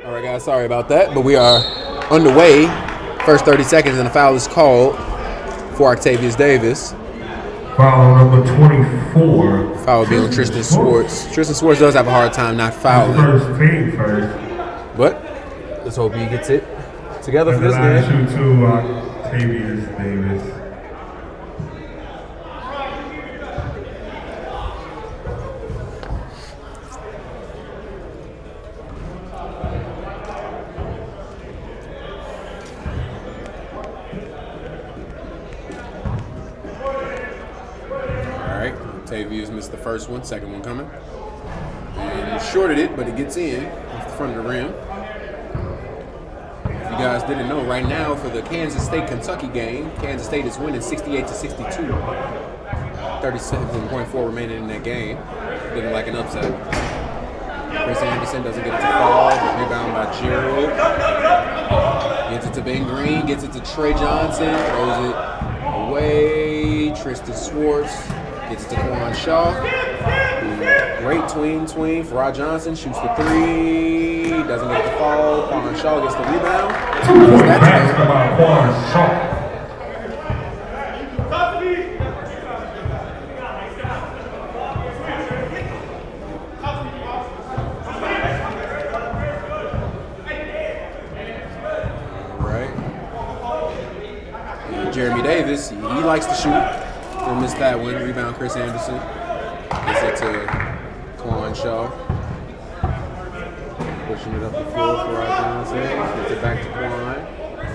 All right, guys, sorry about that, but we are underway. First 30 seconds, and a foul is called for Octavius Davis. Foul number 24. Foul would be on Tristan Swartz. Tristan Swartz does have a hard time not fouling. First team first. But let's hope he gets it together for this game. game. Shoot to Octavius Davis. Octavius missed the first one, second one coming. And he shorted it, but it gets in off the front of the rim. If you guys didn't know, right now for the Kansas State-Kentucky game, Kansas State is winning 68-62. 37.4 remaining in that game. Looking like an upset. Chris Anderson doesn't get it to fall. Rebound by Gerald. Gets it to Ben Green, gets it to Trey Johnson, throws it away. Tristan Swartz. Gets it to Quan Shaw. Great tween. Farrah Johnson shoots the three. Doesn't get the fall. Quan Shaw gets the rebound. Basketball, Quan Shaw. All right. And Jeremy Davis, he likes to shoot. He'll miss that one. Rebound, Chris Anderson. Gets it to Quan Shaw. Pushing it up the floor for Farrah Johnson. Gets it back to Quan.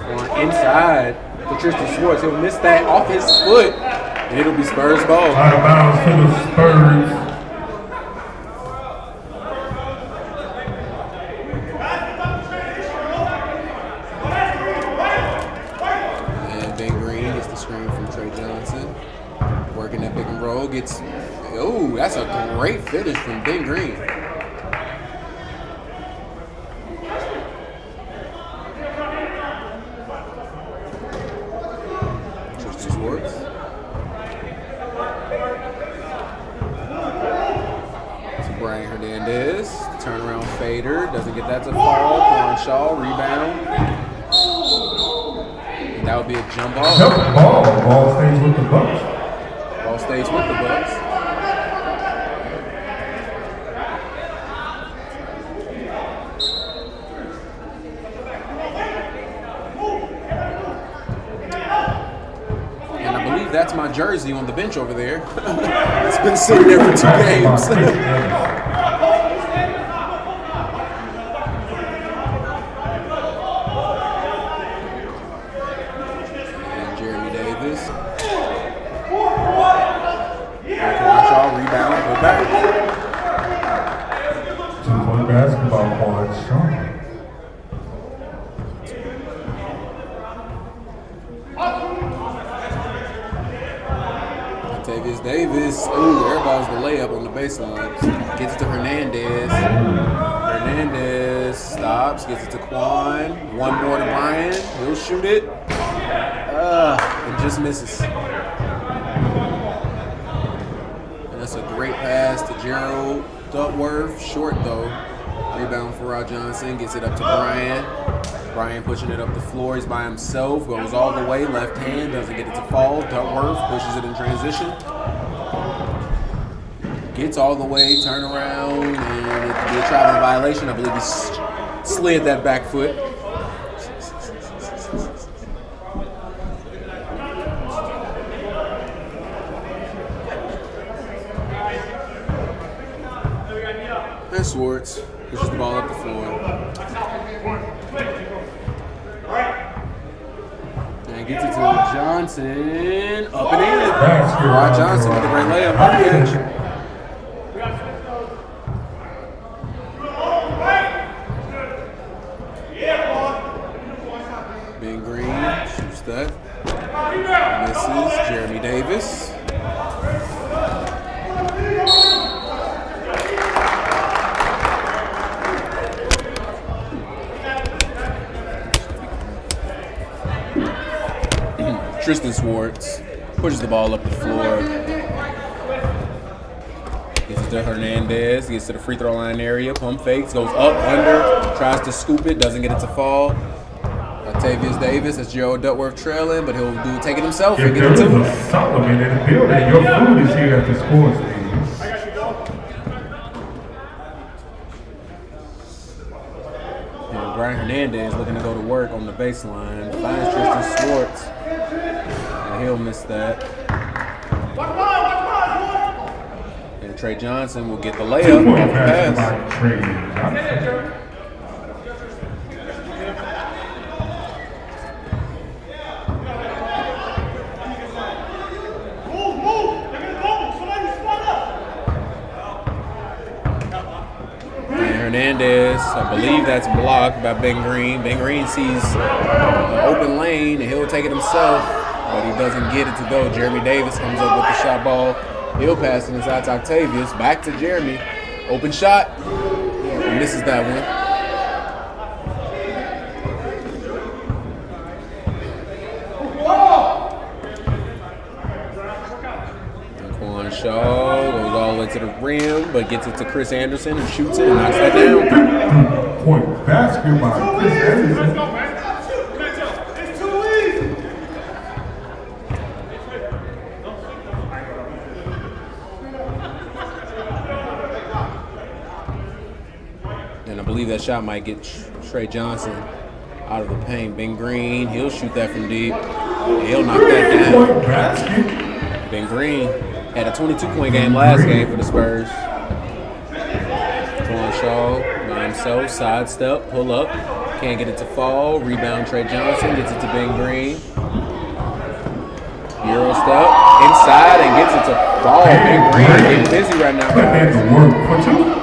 Quan inside for Tristan Swartz. He'll miss that off his foot. And it'll be Spurs ball. Out of bounds to the Spurs. And Ben Green gets the screen from Trey Johnson. Working that pick and roll, gets, oh, that's a great finish from Ben Green. Tristan Swartz. To Brian Hernandez, turnaround fader, doesn't get that to fall. Quan Shaw, rebound. And that would be a jump ball. Jump ball. Ball stays with the Bucks. Stays with the Bucks. And I believe that's my jersey on the bench over there. It's been sitting there for 2 games. And Jeremy Davis. Rebound, go back. 2-point basketball, Quan Shaw. Octavius Davis, ooh, airballs the layup on the baseline. Gets it to Hernandez. Hernandez stops, gets it to Quan. One more to Brian. He'll shoot it. And just misses. That's a great pass to Gerald Duckworth. Short though. Rebound for Farrah Johnson. Gets it up to Brian. Brian pushing it up the floor. He's by himself. Goes all the way. Left hand. Doesn't get it to fall. Duckworth pushes it in transition. Gets all the way. Turn around. And it could be a traveling violation. I believe he slid that back foot. And Swartz pushes the ball up the floor. And gets it to Johnson. Up and in. Farrah Johnson with a great layup on the edge. Ben Green shoots that. Misses. Jeremy Davis. Tristan Swartz pushes the ball up the floor. Gets it to Hernandez. Gets to the free throw line area. Pump fakes. Goes up, under. Tries to scoop it. Doesn't get it to fall. Octavius Davis. That's Gerald Duckworth trailing, but he'll take it himself and If get there it is to him. a supplement in the building, your food is here at the sports team. And Brian Hernandez looking to go to work on the baseline. Finds Tristan Schwartz. And he'll miss that. And Trey Johnson will get the layup 2-point off the pass pass. by Trey Johnson. Hernandez, I believe that's blocked by Ben Green. Ben Green sees an open lane and he'll take it himself, but he doesn't get it to go. Jeremy Davis comes up with the shot ball. He'll pass it inside to Octavius. Back to Jeremy. Open shot. He misses that one. Shaw goes all the way to the rim, but gets it to Chris Anderson and shoots it and knocks that down. 2-point basket by Chris Anderson. And I believe that shot might get Trey Johnson out of the paint. Ben Green, he'll shoot that from deep. He'll knock that down. 3-point basket. Ben Green had a 22-point game last game for the Spurs. Quan Shaw by himself, sidestep, pull up, can't get it to fall. Rebound Trey Johnson, gets it to Ben Green. Euro step, inside and gets it to fall. Ben Green getting busy right now, Putting in guys. the work for 2.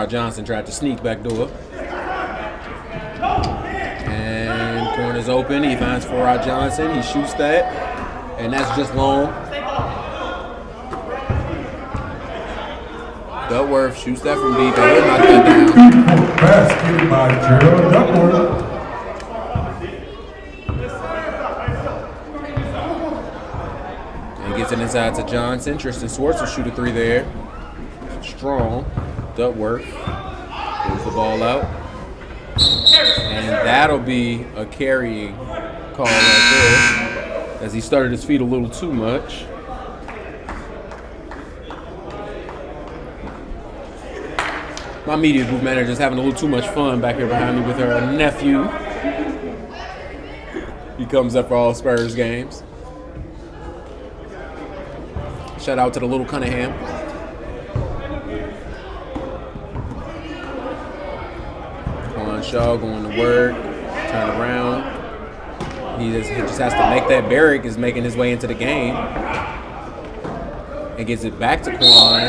Johnson tried to sneak back door. And corner's open. He finds Farrah Johnson. He shoots that. And that's just long. Duckworth shoots that from deep and he'll knock that down. Basket by Gerald Duckworth. And gets it inside to Johnson. Tristan Schwartz will shoot a 3 there. Strong. Duckworth pulls the ball out. And that'll be a carrying call right there as he started his feet a little too much. My media booth manager's having a little too much fun back here behind me with her nephew. He comes up for all Spurs games. Shout out to the little Cunningham. Shaw going to work, turn around. He just has to make that. Barrick is making his way into the game and gets it back to Quan.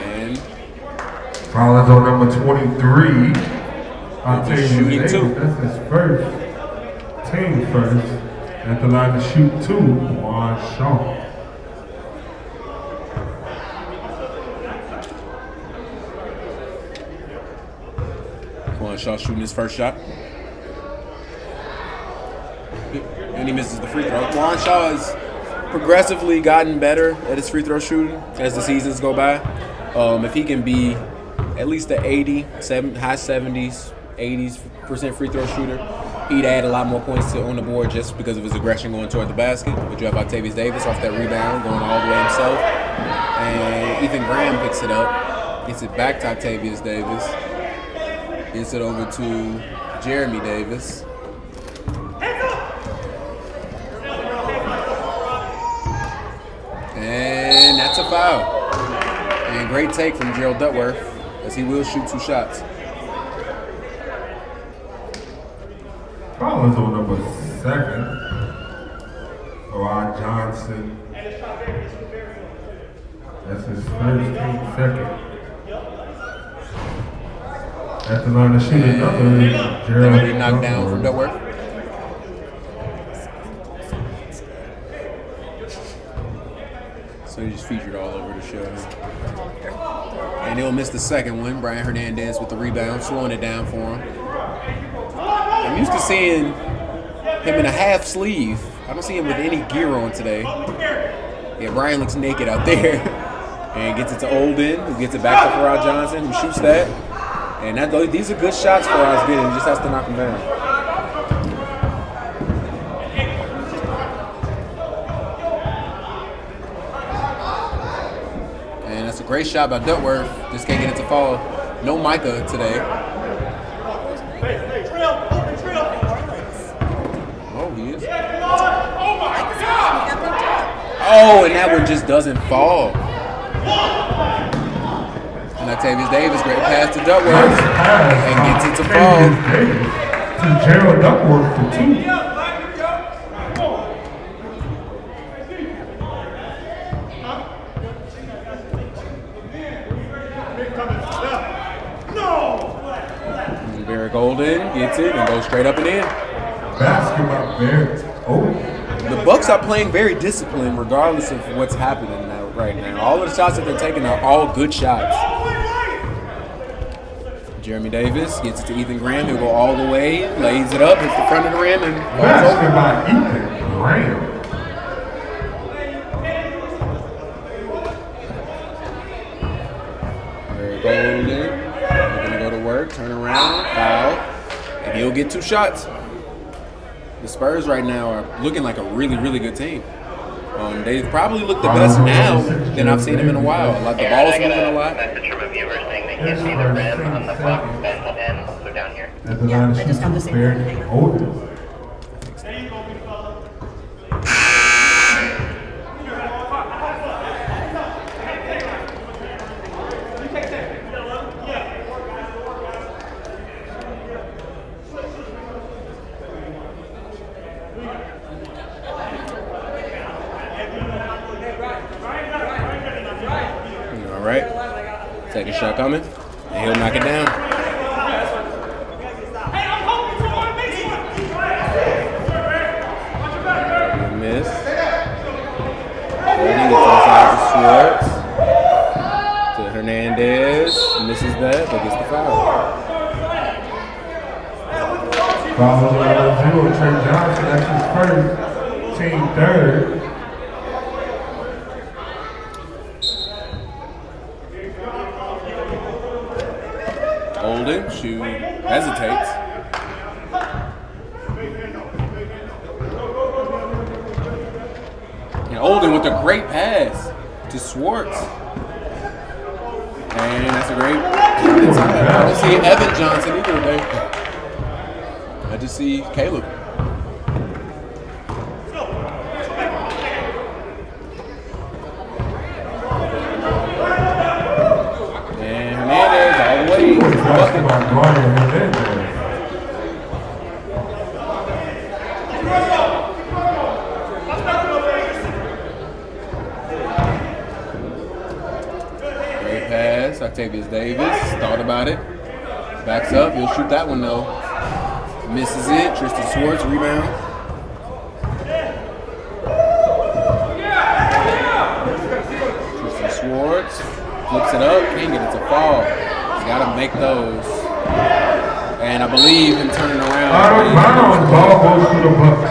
And Foul is on number 23. shooting 2. That's his first. Team first. At the line to shoot 2. Quan Shaw. Shaw shooting his first shot. And he misses the free throw. Quan Shaw has progressively gotten better at his free throw shooting as the seasons go by. If he can be at least an 80, high 70s, 80% free throw shooter, he'd add a lot more points on the board just because of his aggression going toward the basket. But you have Octavius Davis off that rebound going all the way himself. And Ethan Graham picks it up, gets it back to Octavius Davis. Gets it over to Jeremy Davis. And that's a foul. And great take from Gerald Duckworth as he will shoot 2 shots. Foul is on number 7. Farrah Johnson. That's his first, team second. At the line to shoot another, That'll be knocked down from Duckworth. So so he just featured all over the show. And he'll miss the second one. Brian Hernandez with the rebound, slowing it down for him. I'm used to seeing him in a half sleeve. I don't see him with any gear on today. Yeah, Brian looks naked out there. And gets it to Olden, who gets it back to Farrell Johnson, who shoots that. And these are good shots for us getting. He just has to knock them down. And that's a great shot by Duckworth. Just can't get it to fall. No Micah today. Oh, he is. Oh, and that one just doesn't fall. And Octavius Davis, great pass to Duckworth, and gets it to fall. To Gerald Duckworth for 2. And Barry Golden gets it and goes straight up and in. Basketball Barry. Oh. The Bucks are playing very disciplined regardless of what's happening right now. All of the shots that they're taking are all good shots. Jeremy Davis gets it to Ethan Graham. He'll go all the way, lays it up, hits the front of the rim, and falls over. By Ethan Graham. Very golden. They're going to go to work, turn around, foul, and he'll get 2 shots. The Spurs right now are looking like a really, really good team. They probably look the best now than I've seen them in a while. Like the ball's moving a lot. Message from a viewer saying they can't see the rim on the Bucks bench and also down here. Yeah, I just have the same thing. All right. Second shot coming, and he'll knock it down. Miss. Holding it inside to Schwartz. To Hernandez. Misses that, but gets the foul. Foul on Trey Johnson. That's his first, team third. Olden, shoot, hesitates. And Olden with a great pass to Schwartz. And that's a great time. I don't see Evan Johnson either today. I just see Caleb. And Hernandez all the way. Great pass, Octavius Davis, thought about it. Backs up, he'll shoot that one though. Misses it, Tristan Schwartz, rebound. Tristan Schwartz flips it up, can't get it to fall. He's got to make those. And I believe him turning around. Ball goes to the Bucks.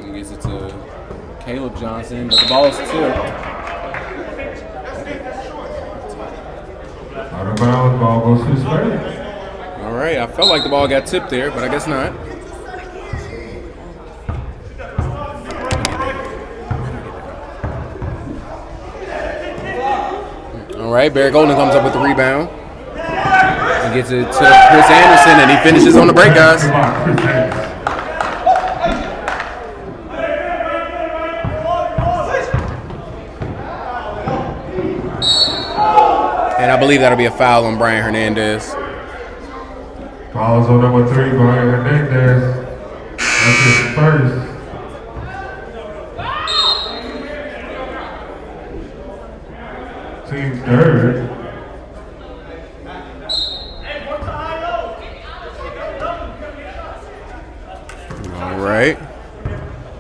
He gets it to Caleb Johnson, but the ball is tipped. Out of bounds, ball goes to the Spurs. All right, I felt like the ball got tipped there, but I guess not. All right, Barry Golden comes up with the rebound. He gets it to Chris Anderson, and he finishes on the break, guys. And I believe that'll be a foul on Brian Hernandez. Fouls on number 3, Brian Hernandez. That's his first. Team third. All right.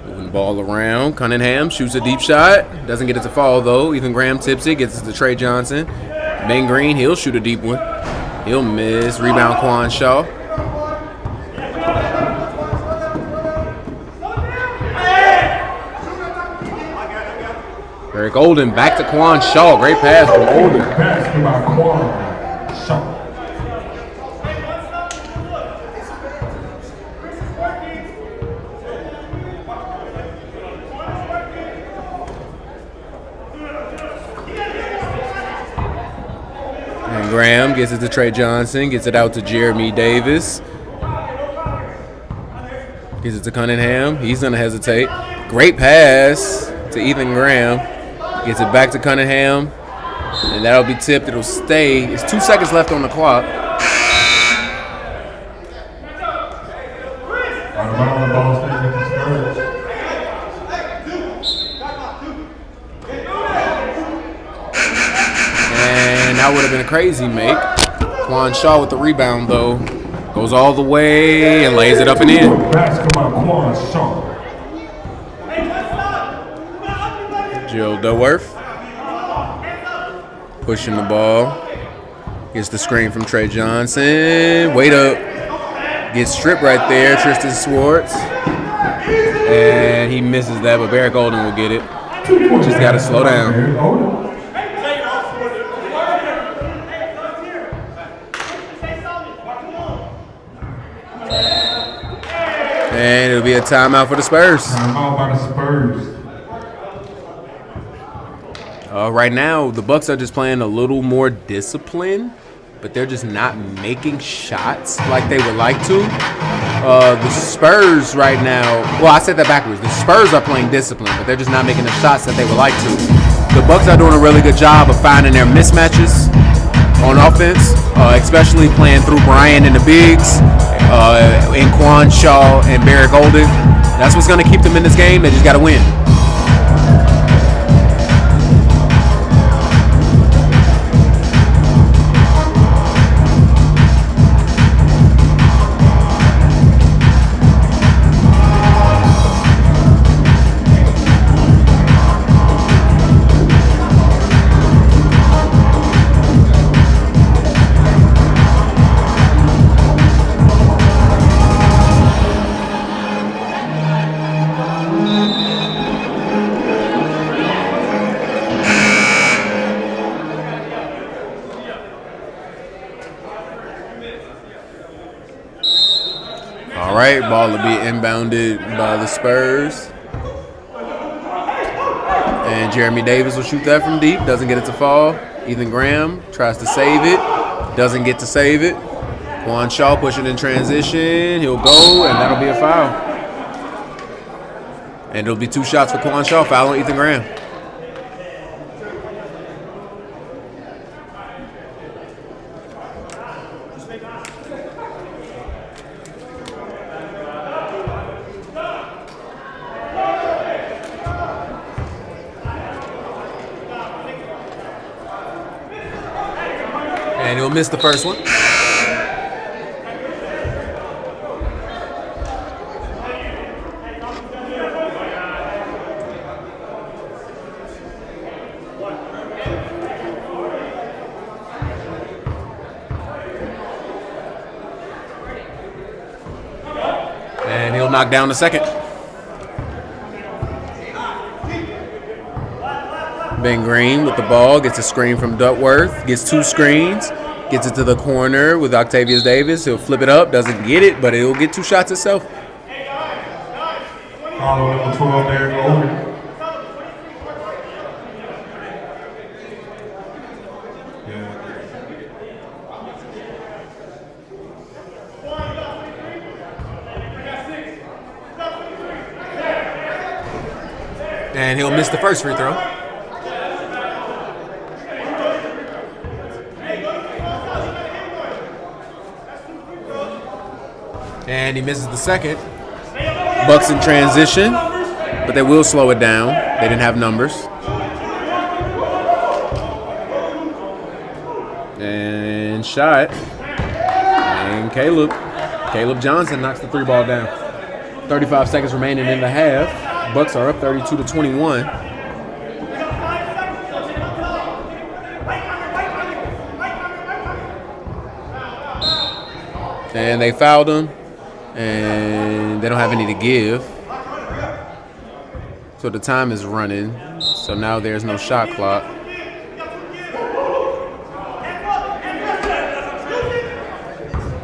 Moving the ball around. Cunningham shoots a deep shot. Doesn't get it to fall, though. Ethan Graham tips it. Gets it to Trey Johnson. Ben Green, he'll shoot a deep one. He'll miss. Rebound, Quan Shaw. Eric Olden back to Quan Shaw. Great pass from Olden. Pass by Quan Shaw. And Graham gets it to Trey Johnson. Gets it out to Jeremy Davis. Gives it to Cunningham. He's going to hesitate. Great pass to Ethan Graham. Gets it back to Cunningham. And that'll be tipped. It'll stay. It's 2 seconds left on the clock. Out of bounds, the ball stays with the Spurs. And that would have been a crazy make. Quan Shaw with the rebound, though. Goes all the way and lays it up and in. Basketball, Quan Shaw. Jill Dillworth pushing the ball. Gets the screen from Trey Johnson. Wait up. Gets stripped right there. Tristan Swartz. And he misses that, but Barrick Olden will get it. Just got to slow down. And it'll be a timeout for the Spurs. Timeout by the Spurs. Right now, the Bucks are just playing a little more disciplined, but they're just not making shots like they would like to. The Spurs right now, well, I said that backwards. The Spurs are playing disciplined, but they're just not making the shots that they would like to. The Bucks are doing a really good job of finding their mismatches on offense, especially playing through Brian and the bigs, and Quan Shaw and Barrick Olden. That's what's going to keep them in this game. They just got to win. All right, ball will be inbounded by the Spurs. And Jeremy Davis will shoot that from deep. Doesn't get it to fall. Ethan Graham tries to save it. Doesn't get to save it. Quan Shaw pushing in transition. He'll go, and that'll be a foul. And it'll be 2 shots for Quan Shaw. Foul on Ethan Graham. And he'll miss the first one. And he'll knock down the second. Ben Green with the ball, gets a screen from Duckworth, gets 2 screens, gets it to the corner with Octavius Davis. He'll flip it up, doesn't get it, but he'll get 2 shots itself. Follow number 12 there, Olden. And he'll miss the first free throw. And he misses the second. Bucks in transition, but they will slow it down. They didn't have numbers. And shot. And Caleb Johnson knocks the 3-ball down. 35 seconds remaining in the half. Bucks are up 32-21. And they fouled him. And they don't have any to give. So the time is running. So now there's no shot clock.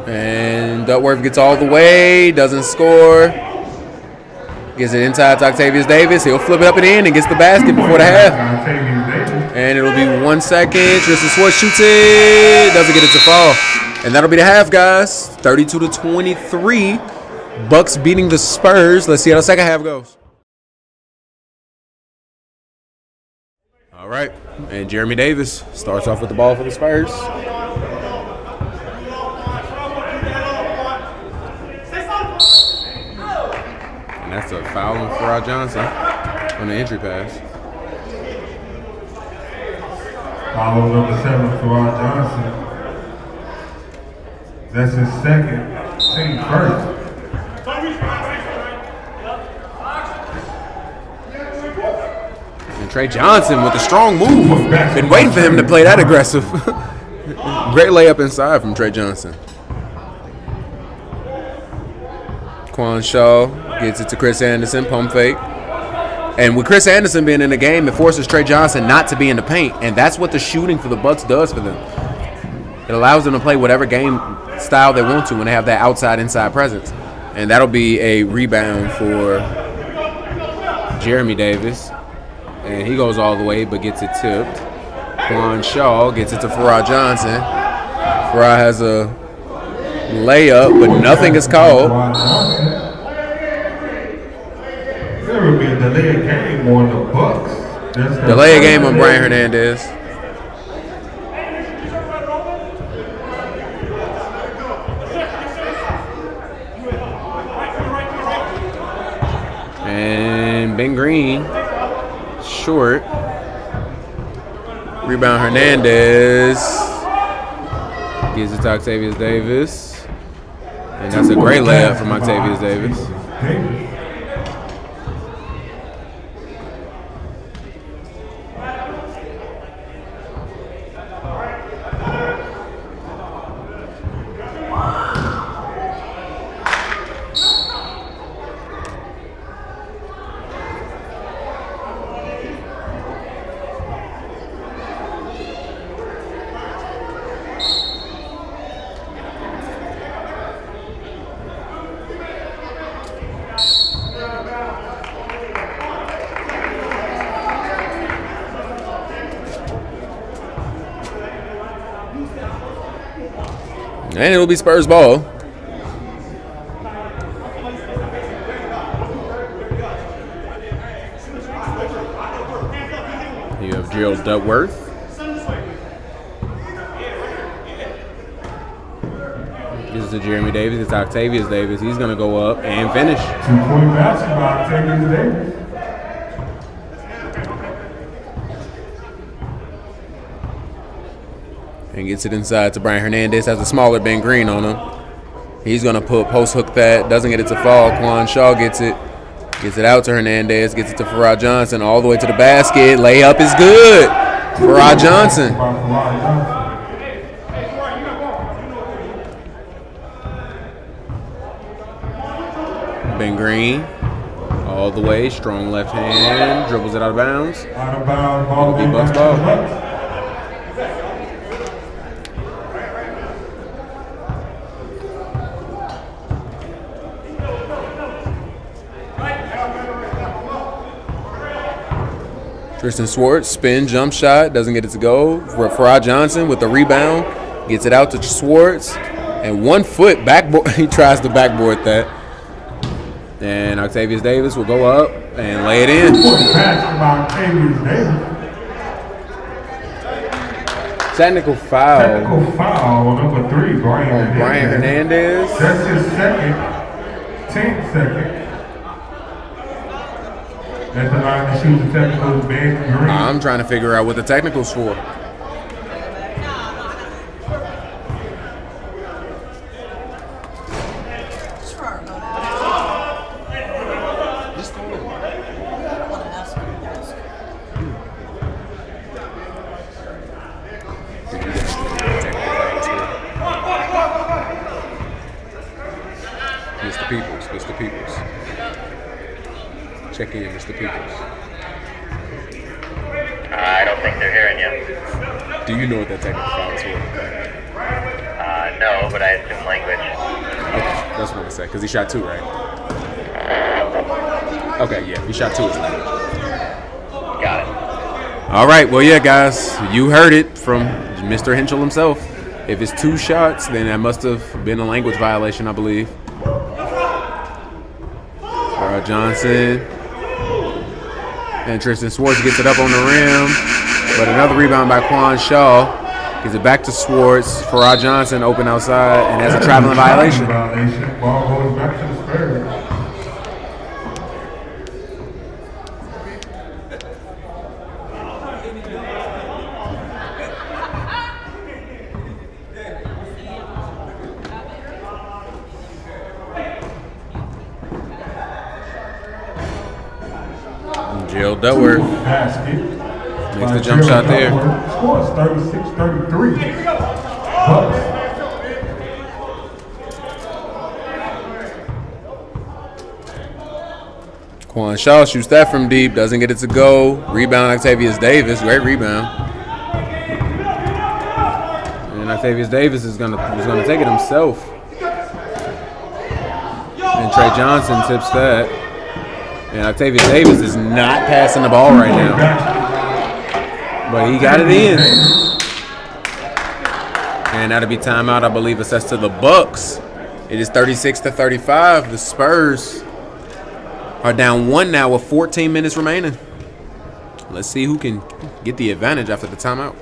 And Duckworth gets all the way, doesn't score. Gets it inside to Octavius Davis. He'll flip it up and in and gets the basket before the half. And it'll be 1 second. Tristan Swartz shoots it. Doesn't get it to fall. And that'll be the half, guys. 32-23. Bucks beating the Spurs. Let's see how the second half goes. All right. And Jeremy Davis starts off with the ball for the Spurs. And that's a foul on Farrah Johnson on the entry pass. Foul number 7, Farrah Johnson. That's his second, team first. And Trey Johnson with a strong move. Been waiting for him to play that aggressive. Great layup inside from Trey Johnson. Quan Shaw gets it to Chris Anderson, pump fake. And with Chris Anderson being in the game, it forces Trey Johnson not to be in the paint. And that's what the shooting for the Bucks does for them. It allows them to play whatever game style they want to when they have that outside-inside presence. And that'll be a rebound for Jeremy Davis. And he goes all the way but gets it tipped. Quan Shaw gets it to Farrah Johnson. Farrah has a layup, but nothing is called. There will be a delayed game on the Bucks. Delay a game on Brian Hernandez. And Ben Green, short. Rebound Hernandez. Gives it to Octavius Davis. And that's a great layup from Octavius Davis. And it'll be Spurs ball. You have Gerald Duckworth. This is to Jeremy Davis. It's Octavius Davis. He's going to go up and finish. 2-point basketball, Octavius Davis. And gets it inside to Brian Hernandez. Has a smaller Ben Green on him. He's going to post hook that. Doesn't get it to fall. Quan Shaw gets it. Gets it out to Hernandez. Gets it to Farrah Johnson. All the way to the basket. Layup is good. Farrah Johnson. Ben Green. All the way. Strong left hand. Dribbles it out of bounds. Out of bounds. It'll be Bucks ball. Tristan Swartz, spin, jump shot, doesn't get it to go. Farrah Johnson with the rebound, gets it out to Swartz, and 1 foot backboard. He tries to backboard that. And Octavius Davis will go up and lay it in. Technical foul. Technical foul, number 3, Brian Hernandez. That's his second, 10th second. That's the line to shoot the technicals, Ben Green. I'm trying to figure out what the technical's for. Mr. Peoples. Check in, Mr. Peoples. I don't think they're hearing you. Do you know what that technical foul is for? No, but I assume language. Okay, that's what I'm gonna say. Because he shot 2, right? Okay, yeah, he shot 2 as language. Got it. All right, well, yeah, guys, you heard it from Mr. Henschel himself. If it's 2 shots, then that must have been a language violation, I believe. Johnson. And Tristan Swartz gets it up on the rim. But another rebound by Quan Shaw. Gives it back to Swartz. Farrah Johnson open outside and has a traveling violation. Ball goes back to the Spurs. Jill Dutworth makes the jump shot there. Scores 36-33. Bucks. Quan Shaw shoots that from deep, doesn't get it to go. Rebound Octavius Davis, great rebound. And Octavius Davis was gonna take it himself. And Trey Johnson tips that. And Octavius Davis is not passing the ball right now. But he got it in. And that'll be timeout, I believe, assessed to the Bucks. It is 36-35. The Spurs are down 1 now with 14 minutes remaining. Let's see who can get the advantage after the timeout.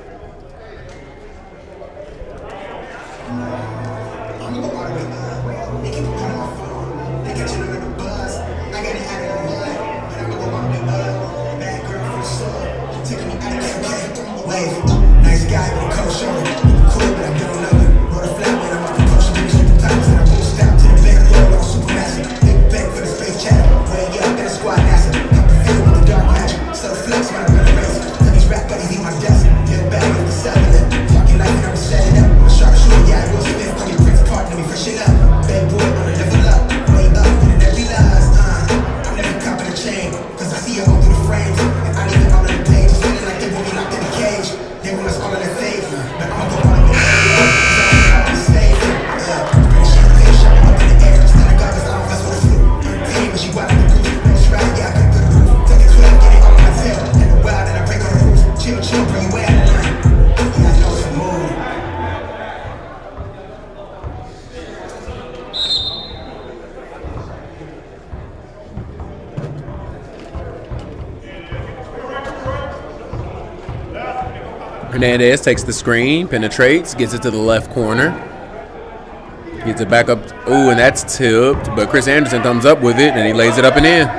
Hernandez takes the screen, penetrates, gets it to the left corner. Gets it back up. Ooh, and that's tipped. But Chris Anderson comes up with it, and he lays it up and in.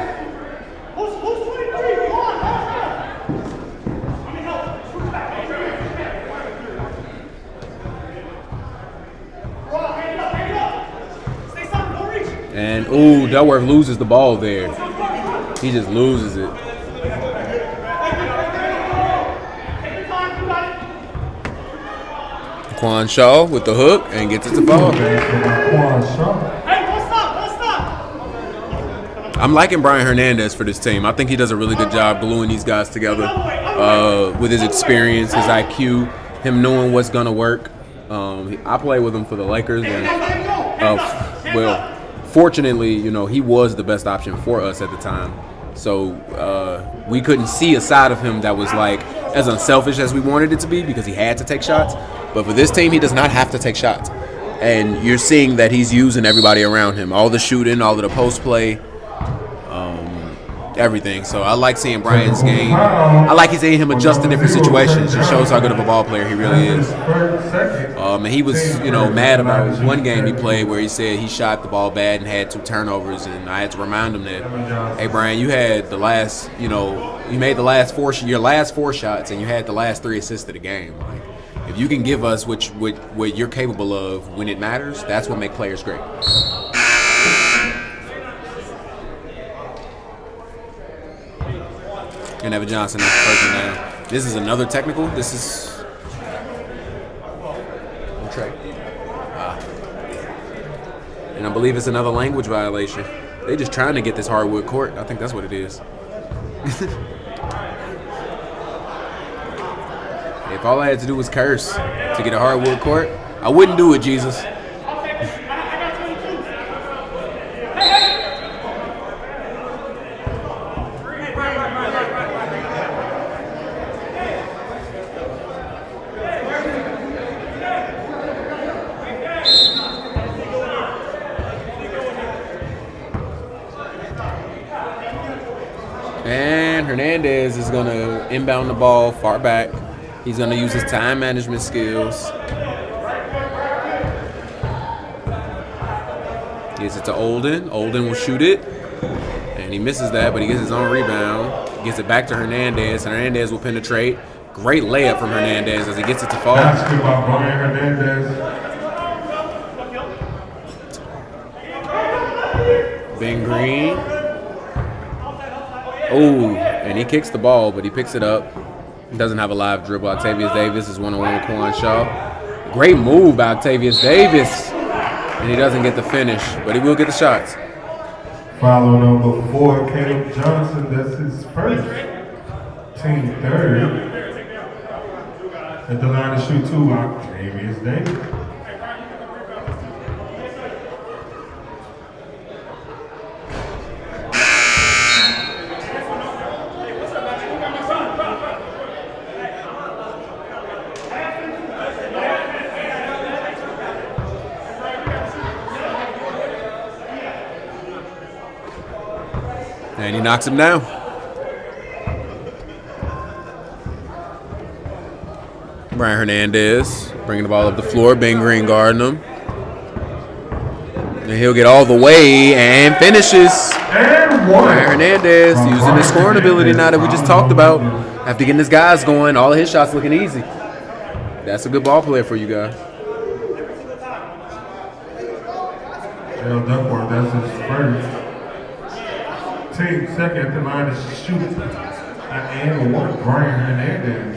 And, ooh, Dutworth loses the ball there. He just loses it. Quan Shaw with the hook and gets it to fall. I'm liking Brian Hernandez for this team. I think he does a really good job gluing these guys together with his experience, his IQ, him knowing what's going to work. I played with him for the Lakers. And, well, fortunately, you know, he was the best option for us at the time. So we couldn't see a side of him that was like as unselfish as we wanted it to be because he had to take shots. But for this team, he does not have to take shots. And you're seeing that he's using everybody around him. All the shooting, all of the post play, everything. So I like seeing Brian's game. I like seeing him adjust to different situations. It shows how good of a ball player he really is. And he was, you know, mad about one game he played where he said he shot the ball bad and had 2 turnovers. And I had to remind him that, hey, Brian, you had the last, you know, you made the last your last 4 shots and you had the last 3 assists of the game. Like, if you can give us what you're capable of when it matters, that's what makes players great. And Evan Johnson has the person down. This is another technical. This is Trey. And I believe it's another language violation. They just trying to get this hardwood court. I think that's what it is. If all I had to do was curse to get a hardwood court, I wouldn't do it, Jesus. And Hernandez is going to inbound the ball far back. He's going to use his time management skills. Gives it to Olden. Olden will shoot it. And he misses that, but he gets his own rebound. Gets it back to Hernandez. Hernandez will penetrate. Great layup from Hernandez as he gets it to fall. Basketball, Brian Hernandez. Ben Green. Oh, and he kicks the ball, but he picks it up. He doesn't have a live dribble. Octavius Davis is one-on-one with Quan Shaw. Great move by Octavius Davis. And he doesn't get the finish, but he will get the shots. Follow number 4, Caleb Johnson. That's his first. Team third. At the line to shoot 2, Octavius Davis. And he knocks him down. Brian Hernandez bringing the ball up the floor. Ben Green guarding him. And he'll get all the way and finishes. Brian Hernandez using his scoring ability now that we just talked about. After getting his guys going, all of his shots looking easy. That's a good ball player for you guys. Gerald Duckworth, that's his first. Team second at the line to shoot. And 1, Brian Hernandez.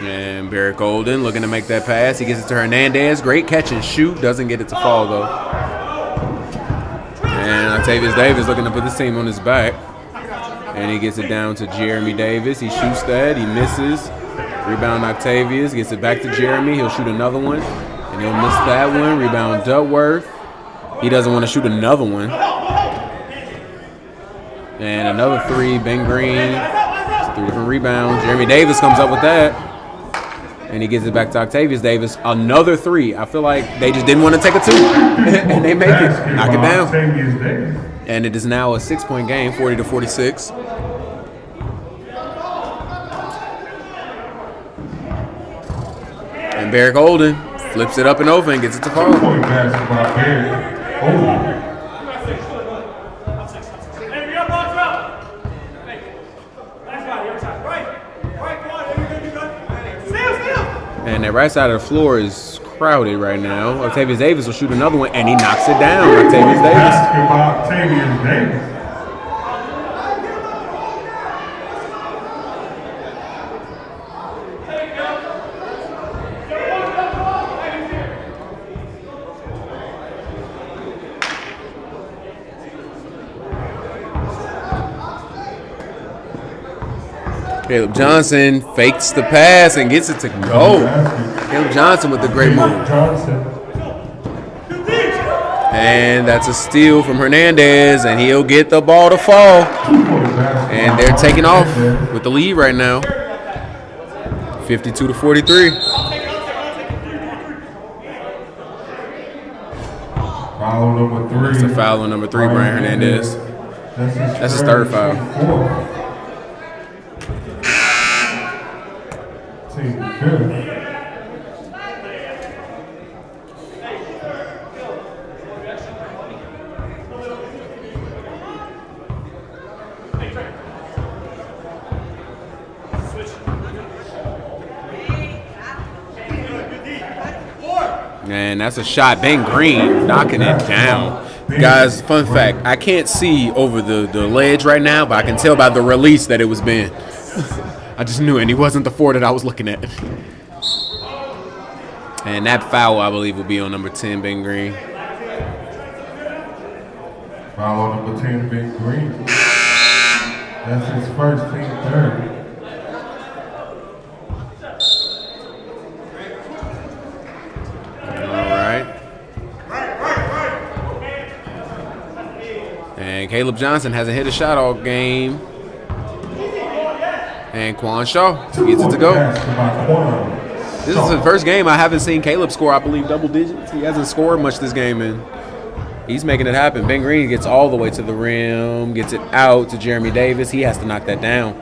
And Barrick Golden looking to make that pass. He gets it to Hernandez. Great catch and shoot. Doesn't get it to fall, though. And Octavius Davis looking to put this team on his back. And he gets it down to Jeremy Davis. He shoots that. He misses. Rebound Octavius. Gets it back to Jeremy. He'll shoot another one. And he'll miss that one. Rebound Duckworth. He doesn't want to shoot another one. And another 3. Ben Green. 3 different rebounds. Jeremy Davis comes up with that. And he gives it back to Octavius Davis. Another 3. I feel like they just didn't want to take a 2. And they make it. Knock it down. And it is now a 6-point game, 40-46. And Barrick Golden flips it up and over and gets it to fall. 2-point basketball, Barrick Golden. And that right side of the floor is crowded right now. Octavius Davis will shoot another one, and he knocks it down. Octavius Davis. Basketball, Octavius Davis. Caleb Johnson fakes the pass and gets it to go. Caleb Johnson with the great move. And that's a steal from Hernandez, and he'll get the ball to fall. And they're taking off with the lead right now. 52-43. Foul number 3. That's a foul on number 3, Brian Hernandez. That's his third foul. Team fifth. And that's a shot. Ben Green knocking it down. Guys, fun fact, I can't see over the ledge right now, but I can tell by the release that it was Ben. I just knew it, and he wasn't the 4 that I was looking at. And that foul, I believe, will be on number 10, Ben Green. Foul on number 10, Ben Green. That's his first, team third. All right. And Caleb Johnson hasn't hit a shot all game. And Quan Shaw gets it to go. This is the first game I haven't seen Caleb score, I believe, double digits. He hasn't scored much this game, and he's making it happen. Ben Green gets all the way to the rim, gets it out to Jeremy Davis. He has to knock that down,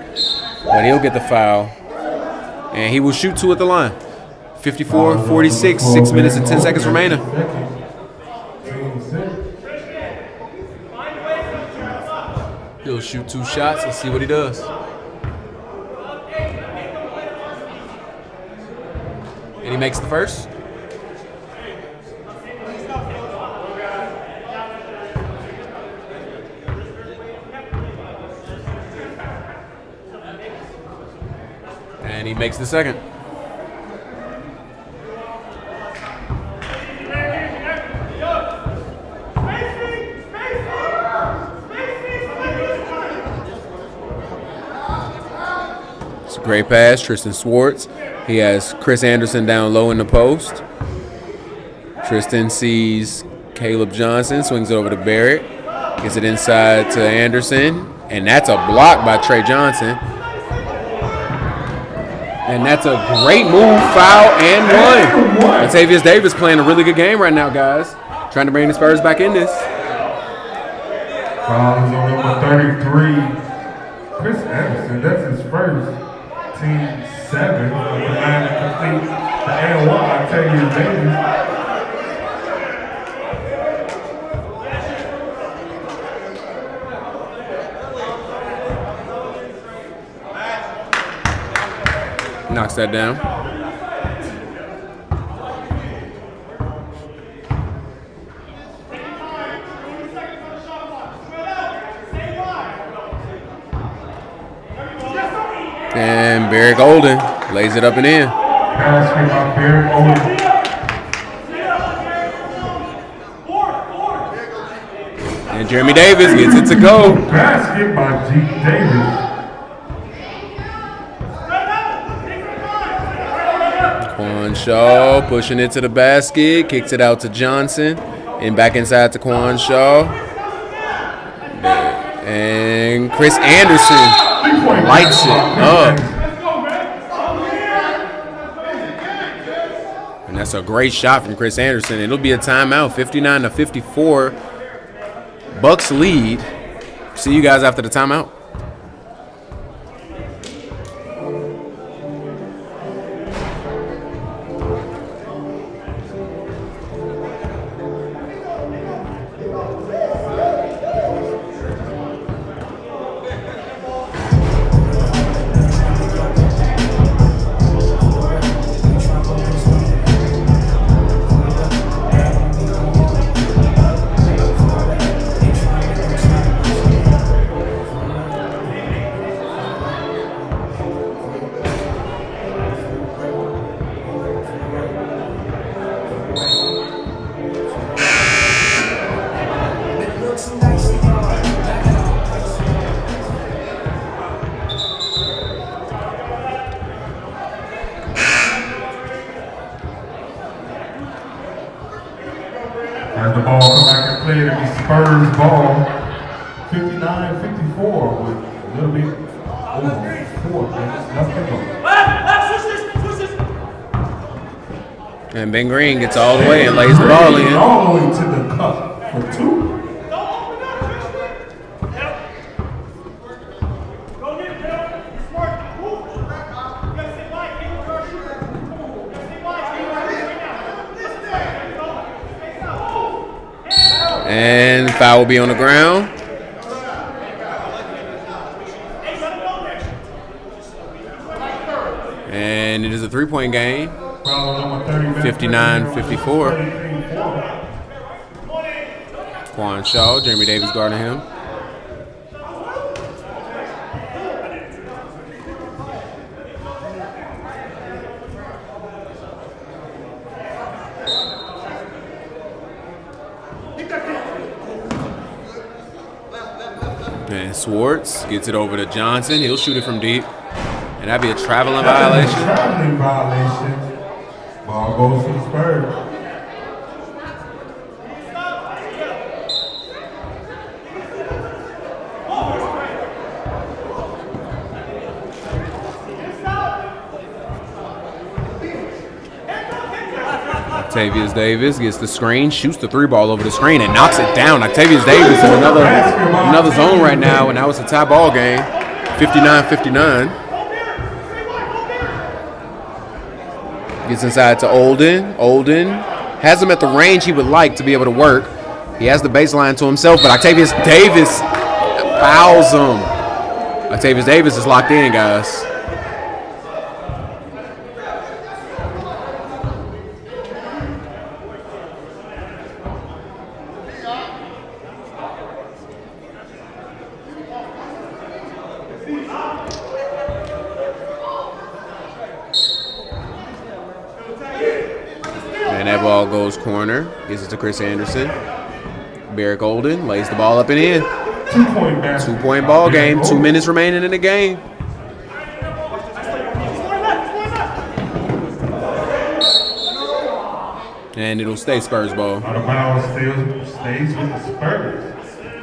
but he'll get the foul. And he will shoot 2 at the line. 54-46, 6 minutes and 10 seconds remaining. He'll shoot 2 shots. Let's see what he does. And he makes the first. And he makes the second. It's a great pass, Tristan Swartz. He has Chris Anderson down low in the post. Tristan sees Caleb Johnson, swings it over to Barrett, gets it inside to Anderson, and that's a block by Trey Johnson. And that's a great move, foul, and one. Latavius Davis playing a really good game right now, guys. Trying to bring the Spurs back in this. Foul is on number 33. Chris Anderson, that's his first. Team 7 of the line to complete the L1, Latavius Davis. Knocks that down. And Barry Golden lays it up and in. Basket by Barry Golden. And Jeremy Davis gets it to go. Basket by G. Davis. Quan Shaw pushing it to the basket, kicks it out to Johnson, and back inside to Quan Shaw. And Chris Anderson lights it up. And that's a great shot from Chris Anderson. It'll be a timeout, 59-54. Bucks lead. See you guys after the timeout. As the ball come back and play, it'll be Spurs ball. 59-54 with a little bit over 4 minutes left to go. And Ben Green gets all the way and lays the ball in. All the way to the cup for 2. And foul will be on the ground. And it is a 3-point game. 59-54. Quan Shaw, Jeremy Davis guarding him. And Swartz gets it over to Johnson. He'll shoot it from deep. And that'd be a traveling violation. Traveling violation. Ball goes to the Spurs. Octavius Davis gets the screen, shoots the 3-ball over the screen, and knocks it down. Octavius Davis in another zone right now, and now it's a tie ball game, 59-59. Gets inside to Olden. Olden has him at the range he would like to be able to work. He has the baseline to himself, but Octavius Davis fouls him. Octavius Davis is locked in, guys. And that ball goes corner. Gives it to Chris Anderson. Barrick Olden lays the ball up and in. 2-point ball game. 2 minutes remaining in the game. And it'll stay Spurs ball. Out of bounds stays with the Spurs.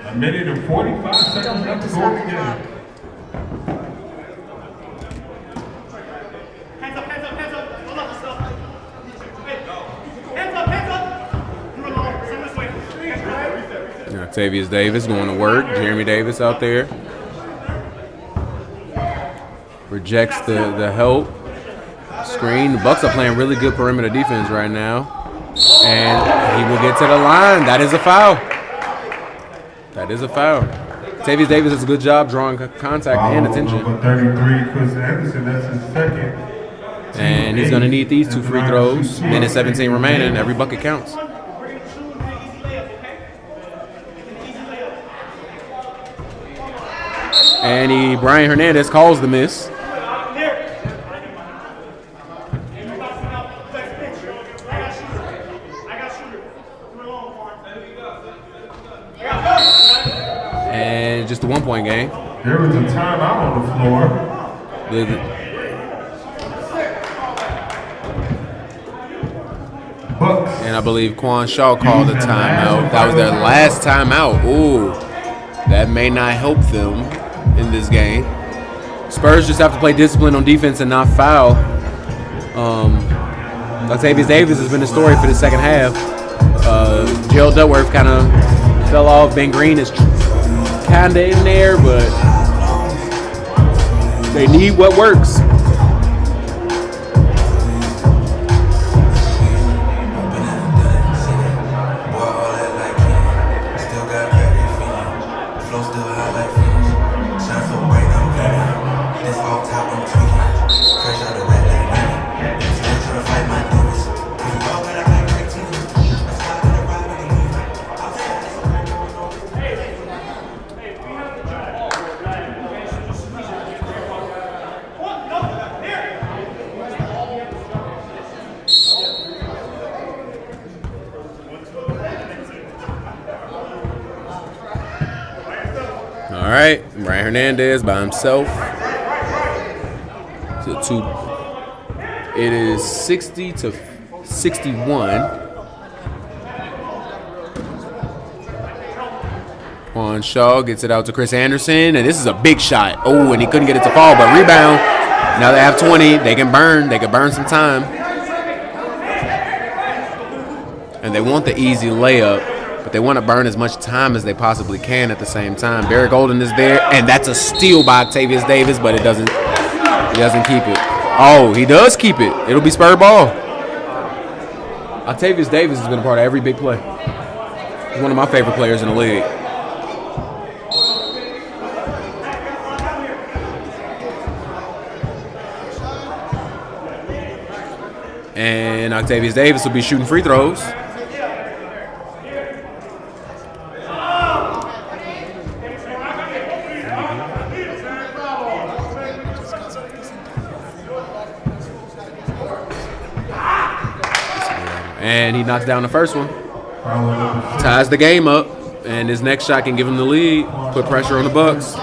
1 minute and 45 seconds left to go in the game. Octavius Davis going to work. Jeremy Davis out there. Rejects the help. Screen. The Bucks are playing really good perimeter defense right now. And he will get to the line. That is a foul. That is a foul. Octavius Davis does a good job drawing contact and attention. Number 33, Chris Anderson. That's his second. And he's going to need these 2 free throws. Minute 17 remaining. Every bucket counts. And Brian Hernandez calls the miss. And just a 1-point game. There was a timeout on the floor. And I believe Quan Shaw called the timeout. That was their last timeout. Ooh, that may not help them in this game. Spurs just have to play discipline on defense and not foul. Octavius Davis has been the story for the second half. Gerald Dutworth kind of fell off. Ben Green is kind of in there, but they need what works. All right, Brian Hernandez by himself. It is 60-61. Quan Shaw gets it out to Chris Anderson, and this is a big shot. Oh, and he couldn't get it to fall, but rebound. Now they have 20. They can burn. They can burn some time. And they want the easy layup, but they want to burn as much time as they possibly can at the same time. Barrick Golden is there, and that's a steal by Octavius Davis, but he doesn't keep it. Oh, he does keep it. It'll be Spur ball. Octavius Davis has been a part of every big play. He's one of my favorite players in the league. And Octavius Davis will be shooting free throws. And he knocks down the first one. Ties the game up. And his next shot can give him the lead, put pressure on the Bucks.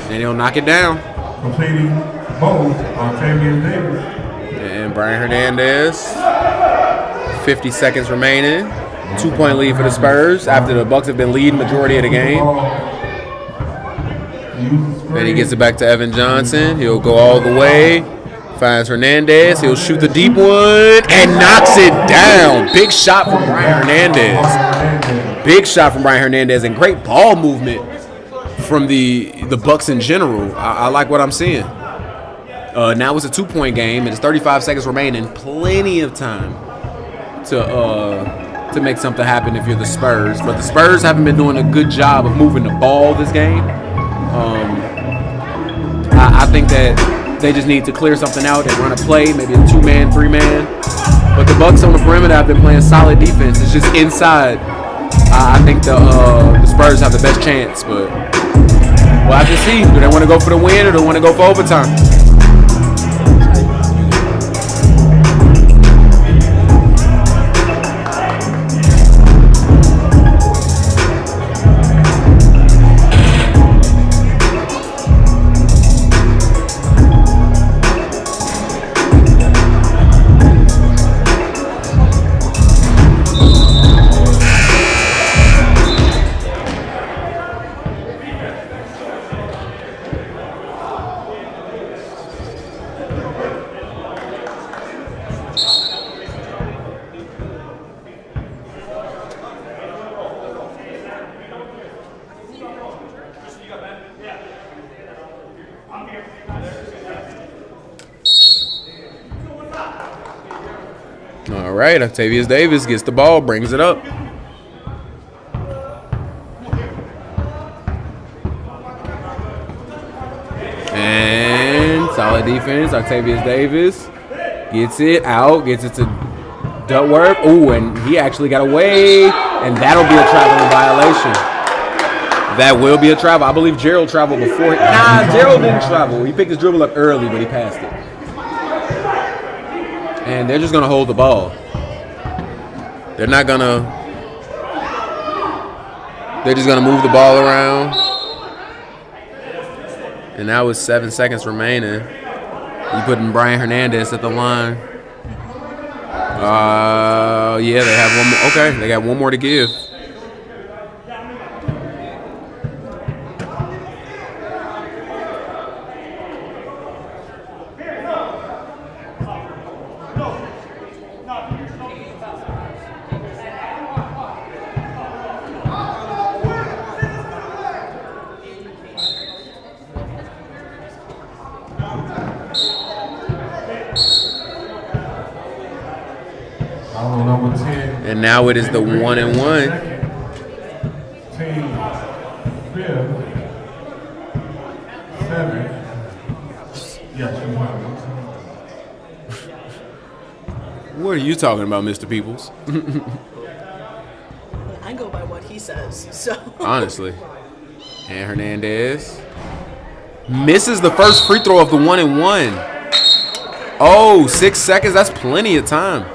And he'll knock it down. Completing both Octavius Davis. And Brian Hernandez. 50 seconds remaining. 2-point lead for the Spurs after the Bucks have been leading majority of the game. Then he gets it back to Evan Johnson. He'll go all the way. Finds Hernandez. He'll shoot the deep one and knocks it down. Big shot from Brian Hernandez. Big shot from Brian Hernandez and great ball movement from the Bucks in general. I like what I'm seeing. Now it's a 2-point game and it's 35 seconds remaining. Plenty of time to make something happen if you're the Spurs. But the Spurs haven't been doing a good job of moving the ball this game. I think that they just need to clear something out and run a play, maybe a 2-man, 3-man. But the Bucks on the perimeter have been playing solid defense. It's just inside. I think the Spurs have the best chance, but we'll have to see. Do they want to go for the win or do they want to go for overtime? All right, Octavius Davis gets the ball, brings it up. And solid defense. Octavius Davis gets it out, gets it to Duckworth. Oh, and he actually got away, and that'll be a traveling violation. That will be a travel. I believe Gerald traveled before. Nah, Gerald didn't travel. He picked his dribble up early, but he passed it. And they're just going to hold the ball. They're not going to. They're just going to move the ball around. And now with 7 seconds remaining, you putting Brian Hernandez at the line. Yeah, they have one more. Okay, they got one more to give. And now it is the 1-and-1. Team 5th, 7th. Yes, you won. What are you talking about, Mr. Peoples? I go by what he says, so. Honestly. And Hernandez misses the first free throw of the 1-and-1. Oh, 6 seconds. That's plenty of time.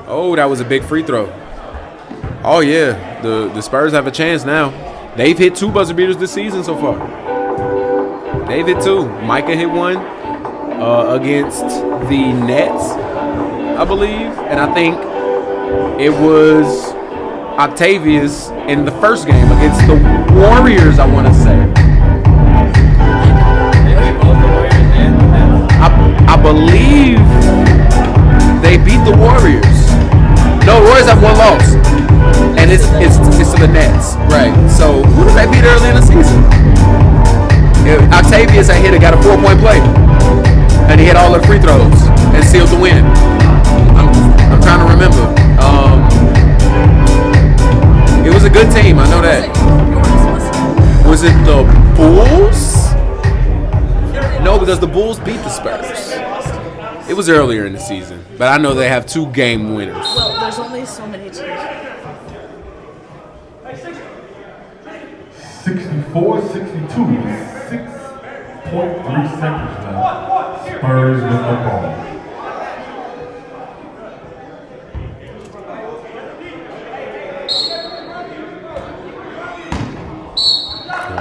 Oh, that was a big free throw. Oh, yeah. The Spurs have a chance now. They've hit 2 buzzer beaters this season so far. They've hit 2. Micah hit one against the Nets, I believe. And I think it was Octavius in the first game against the Warriors, I want to say. I believe they beat the Warriors. No, the Warriors have one loss, and it's to the Nets, right? So who did they beat early in the season? Octavius had hit it, got a 4-point play, and he hit all the free throws and sealed the win. I'm trying to remember. It was a good team, I know that. Was it the Bulls? No, because the Bulls beat the Spurs. It was earlier in the season, but I know they have 2 game winners. Well, there's only so many teams. 64-62. 6.3 seconds left. Spurs with the ball.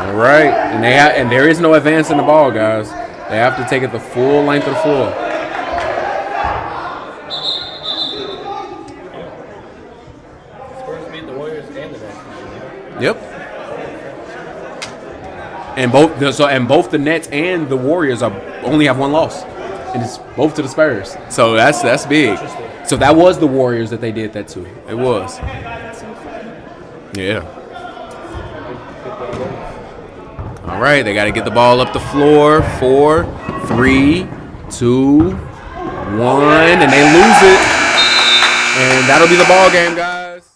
All right, and there is no advancing the ball, guys. They have to take it the full length of the floor. Spurs beat the Warriors and the Nets. Yep. And both the Nets and the Warriors only have one loss, and it's both to the Spurs. So that's big. So that was the Warriors that they did that to. It was. Yeah. All right, they got to get the ball up the floor. 4, 3, 2, 1, and they lose it. And that'll be the ball game, guys.